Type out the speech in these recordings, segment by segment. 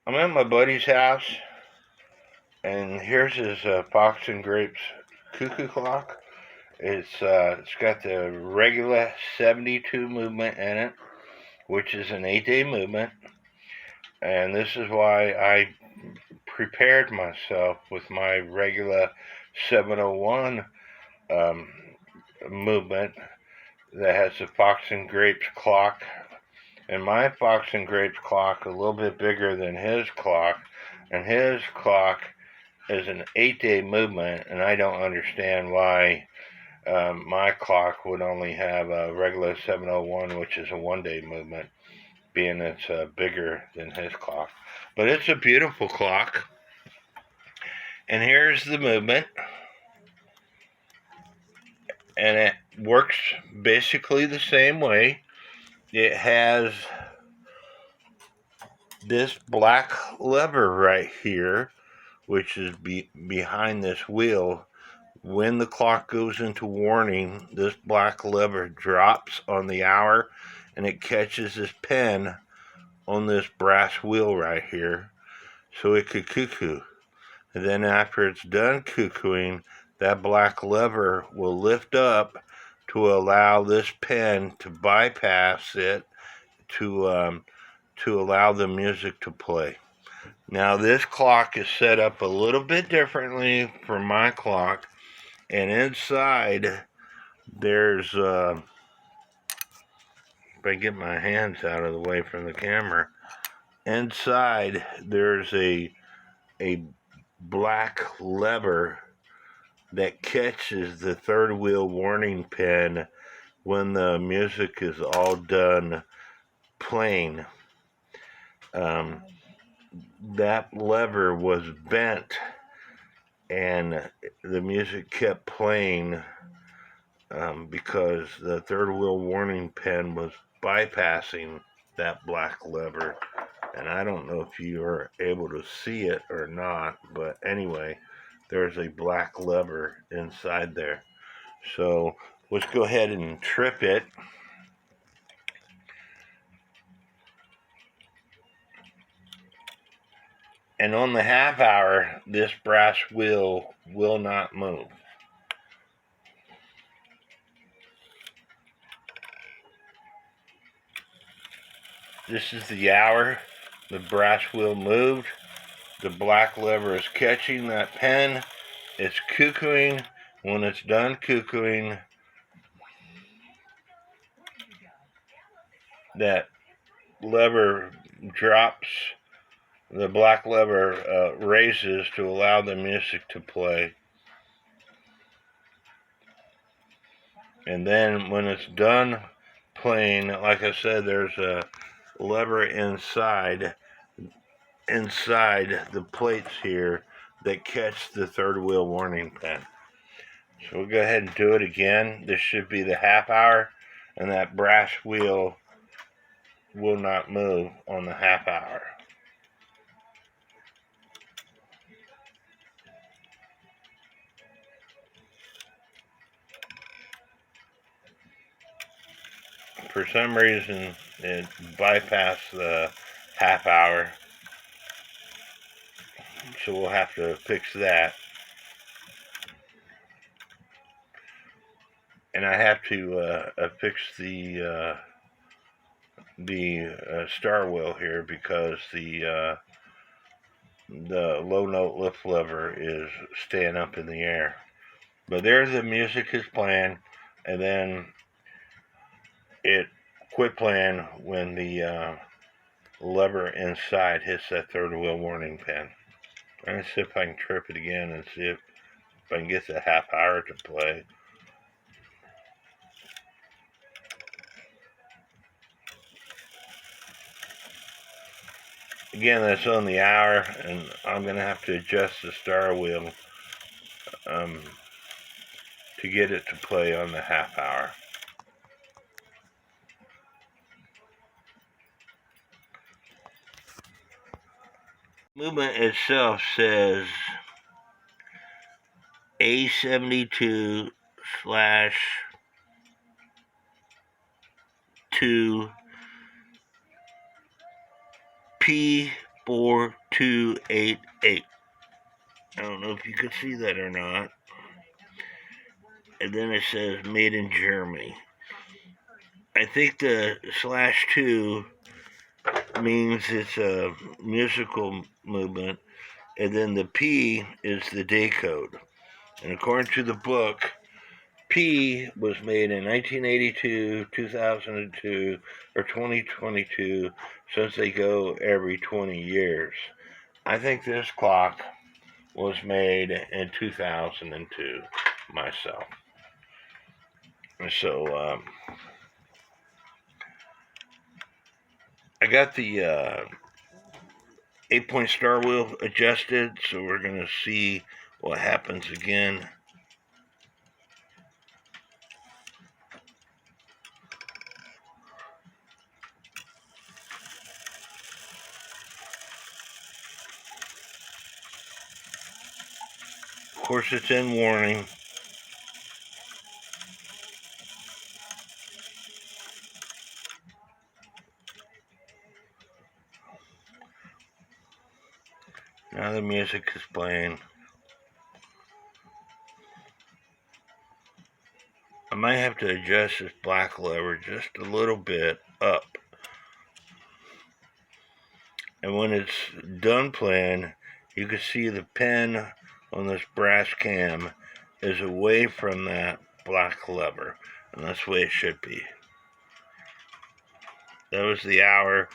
I'm at my buddy's house, and here's his Fox and Grapes cuckoo clock. It's got the Regula 72 movement in it, which is an 8-day movement, and this is why I prepared myself with my Regula 701 um, movement that has the Fox and Grapes clock. And my Fox and Grapes clock a little bit bigger than his clock, and his clock is an 8-day movement, and I don't understand why my clock would only have a regular 701, which is a 1-day movement, being it's bigger than his clock. But it's a beautiful clock. And here's the movement. And it works basically the same way. It has this black lever right here, which is behind this wheel. When the clock goes into warning, this black lever drops on the hour, and it catches this pen on this brass wheel right here, so it could cuckoo. And then after it's done cuckooing, that black lever will lift up to allow this pen to bypass it to allow the music to play. Now this clock is set up a little bit differently from my clock, and inside there's if I get my hands out of the way from the camera, inside there's a black lever that catches the third wheel warning pen when the music is all done playing. That lever was bent, and the music kept playing because the third wheel warning pen was bypassing that black lever. And I don't know if you are able to see it or not, but anyway, there's a black lever inside there. So let's go ahead and trip it. And on the half hour, this brass wheel will not move. This is the hour. The brass wheel moved. The black lever is catching that pen. It's cuckooing. When it's done cuckooing, that lever drops. The black lever raises to allow the music to play. And then when it's done playing, like I said, there's a lever inside the plates here that catch the third wheel warning pen. So we'll go ahead and do it again. This should be the half hour, and that brass wheel will not move on the half hour. For some reason, it bypassed the half hour, so we'll have to fix that. And I have to fix the star wheel here because the low note lift lever is staying up in the air. But there the music is playing, and then it quit playing when the lever inside hits that third wheel warning pen. I'm going to see if I can trip it again and see if I can get the half hour to play. Again, that's on the hour, and I'm going to have to adjust the star wheel to get it to play on the half hour. Movement itself says A72 slash 2 P 4288. I don't know if you could see that or not. And then it says made in Germany. I think the /2 means it's a musical movement, and then the P is the day code. And according to the book, P was made in 1982, 2002, or 2022, since they go every 20 years. I think this clock was made in 2002 myself. So I got the 8-point star wheel adjusted, so we're going to see what happens again. Of course, it's in warning. Now the music is playing. I might have to adjust this black lever just a little bit up. And when it's done playing, you can see the pin on this brass cam is away from that black lever. And that's the way it should be. That was the hour.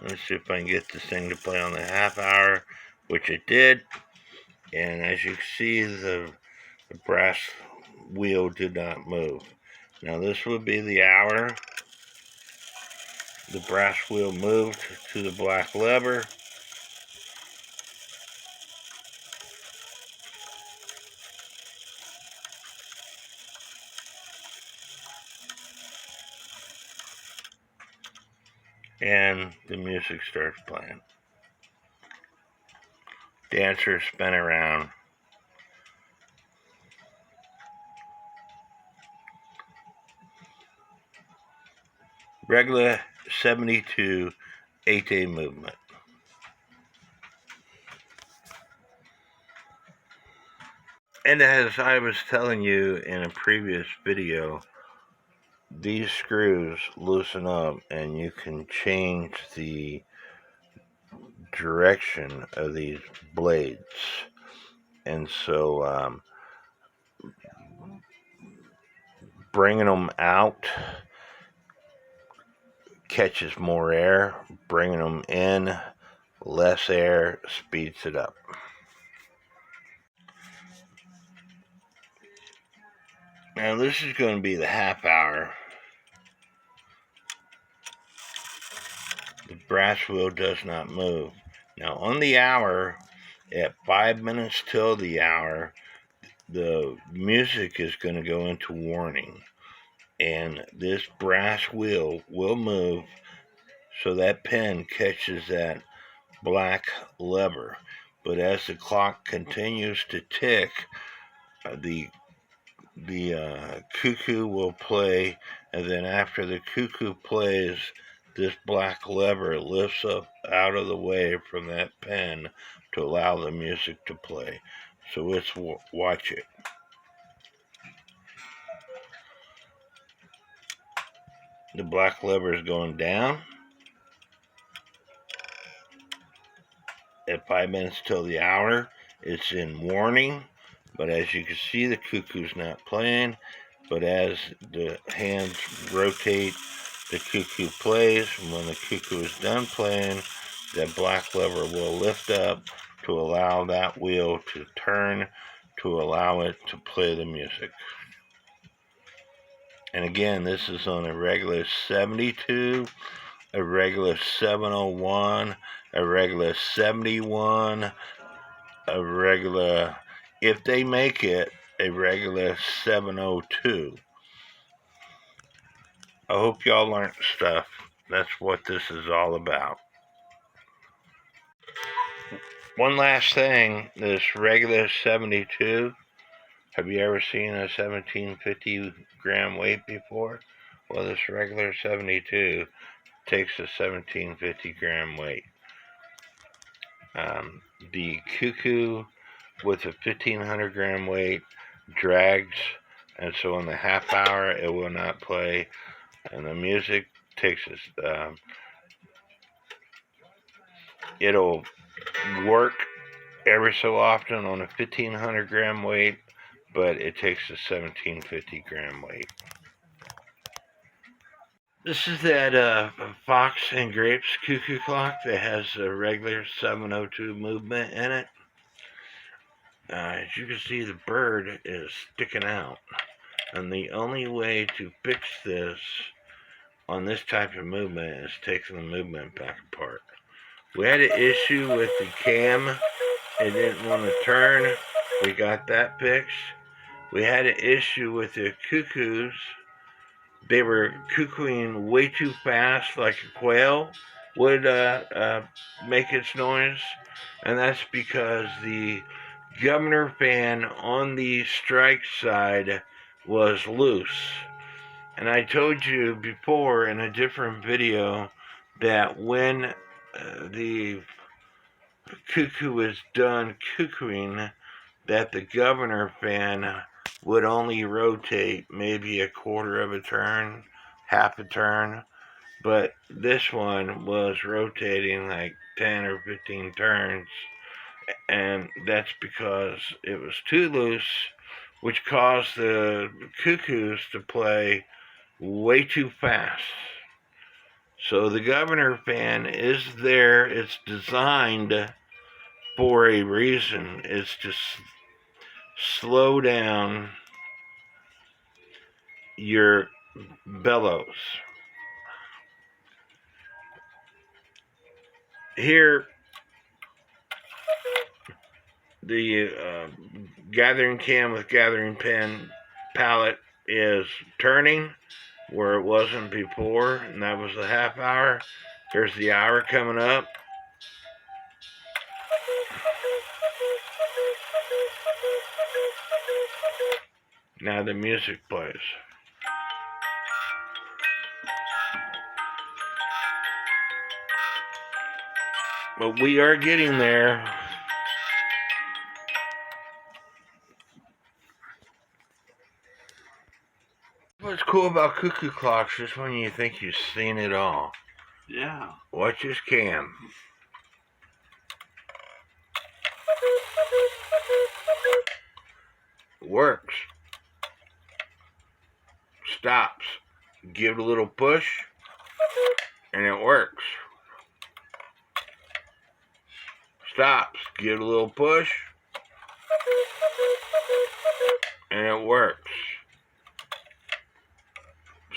Let's see if I can get this thing to play on the half hour, which it did. And as you can see, the brass wheel did not move. Now this would be the hour. The brass wheel moved to the black lever. And the music starts playing. Dancers spin around. Regula 72 8-day movement. And as I was telling you in a previous video, these screws loosen up and you can change the direction of these blades. And so bringing them out catches more air, bringing them in, less air, speeds it up. Now this is going to be the half hour. The brass wheel does not move. Now on the hour, at 5 minutes till the hour, the music is going to go into warning. And this brass wheel will move so that pin catches that black lever. But as the clock continues to tick, the cuckoo will play, and then after the cuckoo plays, this black lever lifts up out of the way from that pin to allow the music to play. So let's watch it. The black lever is going down. At 5 minutes till the hour, it's in warning. But as you can see, the cuckoo's not playing. But as the hands rotate, the cuckoo plays. And when the cuckoo is done playing, that black lever will lift up to allow that wheel to turn, to allow it to play the music. And again, this is on a Regula 72, a Regula 701, a Regula 71, a Regula, if they make it, a Regula 702. I hope y'all learned stuff. That's what this is all about. One last thing, this Regula 72, have you ever seen a 1750 gram weight before? Well, this Regula 72 takes a 1750 gram weight. The cuckoo with a 1500 gram weight drags, and so in the half hour it will not play, and the music takes us. It'll work every so often on a 1500 gram weight, but it takes a 1750 gram weight. This is that Fox and Grapes cuckoo clock that has a regular 702 movement in it. As you can see, the bird is sticking out, and the only way to fix this on this type of movement is taking the movement back apart. We had an issue with the cam. It didn't want to turn. We got that fixed. We had an issue with the cuckoos. They were cuckooing way too fast, like a quail would make its noise, and that's because the governor fan on the strike side was loose. And I told you before in a different video that when the cuckoo is done cuckooing, that the governor fan would only rotate maybe a quarter of a turn, half a turn, but this one was rotating like 10 or 15 turns, and that's because it was too loose, which caused the cuckoos to play way too fast. So the governor fan is there. It's designed for a reason. It's to slow down your bellows. Here, the gathering cam with gathering pin pallet is turning where it wasn't before, and that was the half hour. There's the hour coming up. Now the music plays. But we are getting there. What's cool about cuckoo clocks is when you think you've seen it all. Yeah. Watch this cam. Works. Stops. Give it a little push, and it works. Stops. Give it a little push, and it works.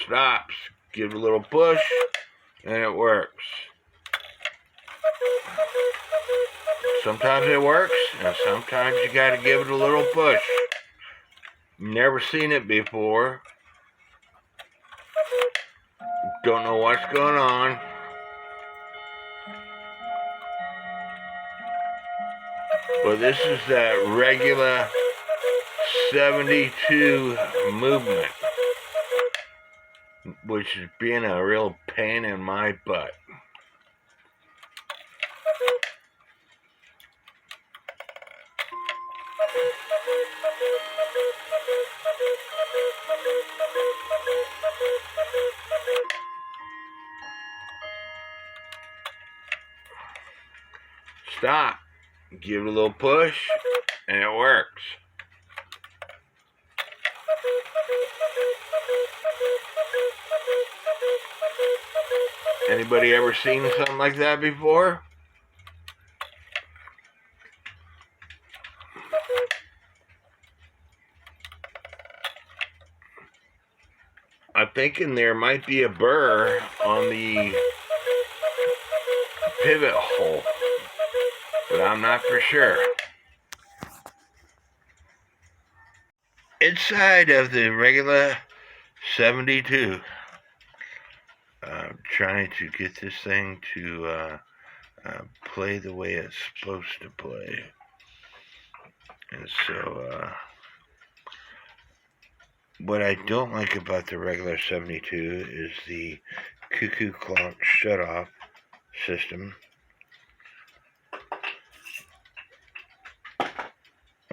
Stops. Give it a little push, and it works. Sometimes it works, and sometimes you gotta give it a little push. Never seen it before. Don't know what's going on. But this is that Regula 72 movement, which is being a real pain in my butt. Stop. Give it a little push, and it works. Anybody ever seen something like that before? I'm thinking there might be a burr on the pivot hole, but I'm not for sure. Inside of the Regula 72, trying to get this thing to play the way it's supposed to play. And so, what I don't like about the Regula 72 is the cuckoo clock shutoff system.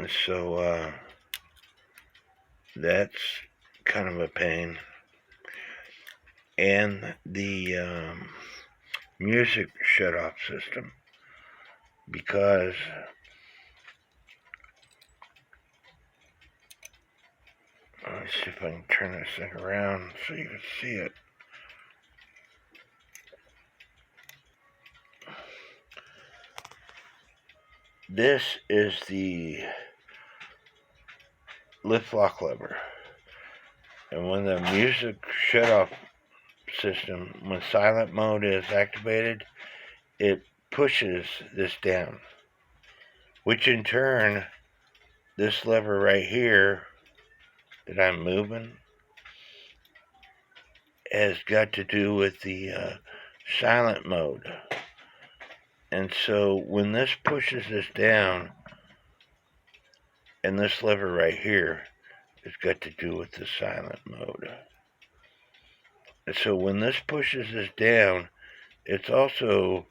And so that's kind of a pain. And the music shut-off system, because let's see if I can turn this thing around so you can see it. This is the lift lock lever, and when the music shut-off system, when silent mode is activated, it pushes this down, which in turn, this lever right here that I'm moving has got to do with the silent mode. And so when this pushes this down, and this lever right here has got to do with the silent mode. And so when this pushes this down, it's also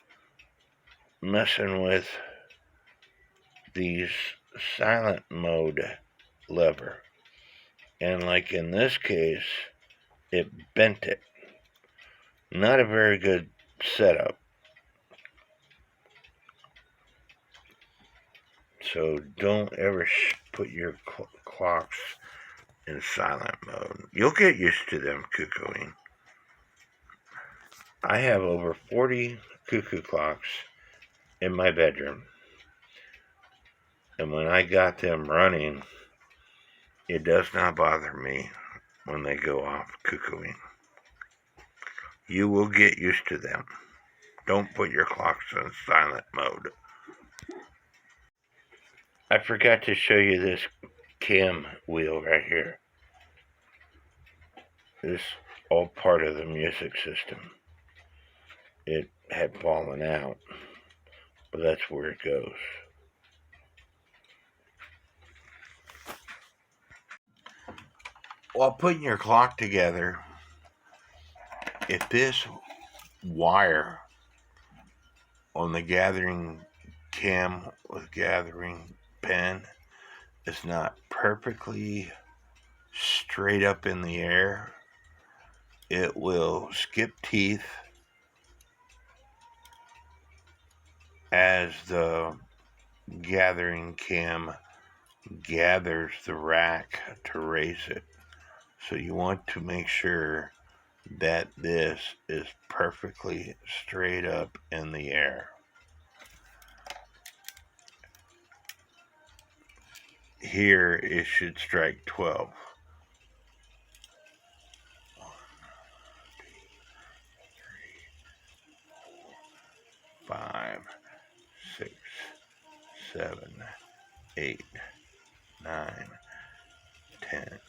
messing with these silent mode lever. And like in this case, it bent it. Not a very good setup. So don't ever put your clocks in silent mode. You'll get used to them cuckooing. I have over 40 cuckoo clocks in my bedroom. And when I got them running, it does not bother me when they go off cuckooing. You will get used to them. Don't put your clocks in silent mode. I forgot to show you this cam wheel right here. This is all part of the music system. It had fallen out, but that's where it goes. While putting your clock together, if this wire on the gathering cam with gathering pin is not perfectly straight up in the air, it will skip teeth as the gathering cam gathers the rack to raise it. So you want to make sure that this is perfectly straight up in the air. Here it should strike 12. 1, 2, 3, 4, 5, 6, 7, 8, 9, 10,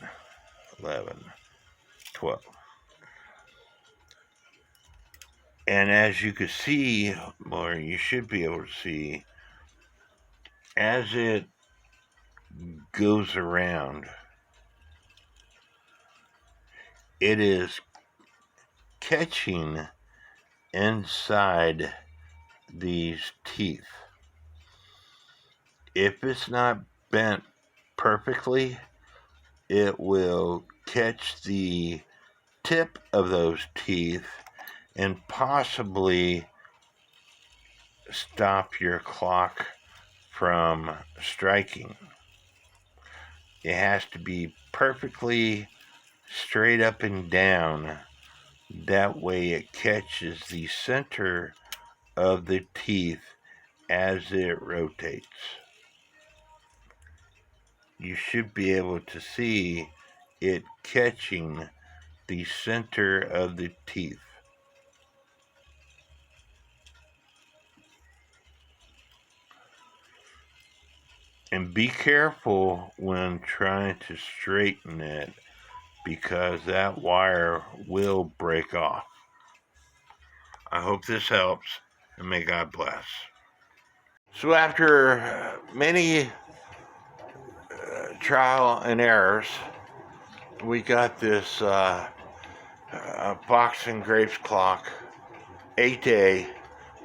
11, 12. And as you can see, or you should be able to see, as it goes around, it is catching inside these teeth. If it's not bent perfectly, it will catch the tip of those teeth and possibly stop your clock from striking. It has to be perfectly straight up and down. That way it catches the center of the teeth as it rotates. You should be able to see it catching the center of the teeth. And be careful when trying to straighten it, because that wire will break off. I hope this helps, and may God bless. So after many trial and errors, we got this Fox and Grapes clock 8A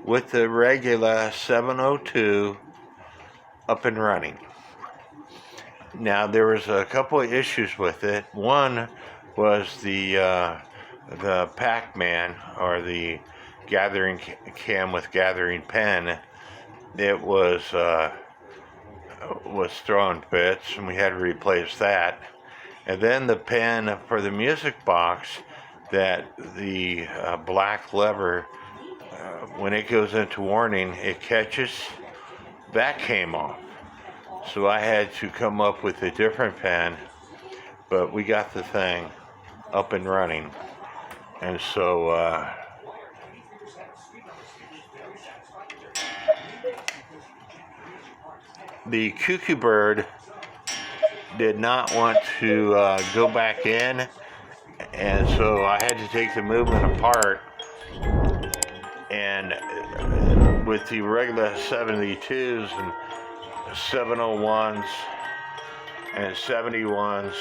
with the Regula 702 up and running. Now there was a couple of issues with it. One was the Pac-Man, or the gathering cam with gathering pen. It was throwing bits, and we had to replace that. And then the pen for the music box, that the black lever, when it goes into warning, it catches. That came off. So I had to come up with a different pen, but we got the thing up and running. And so the cuckoo bird did not want to go back in, and so I had to take the movement apart. And with the regular 72s and 701s and 71s,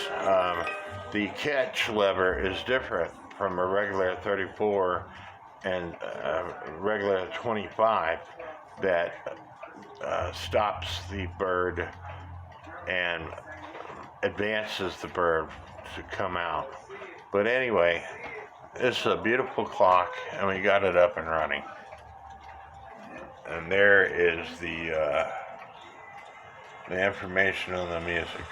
the catch lever is different from a regular 34 and regular 25 that stops the bird and advances the bird to come out. But anyway, it's a beautiful clock, and we got it up and running. And there is the information on the music.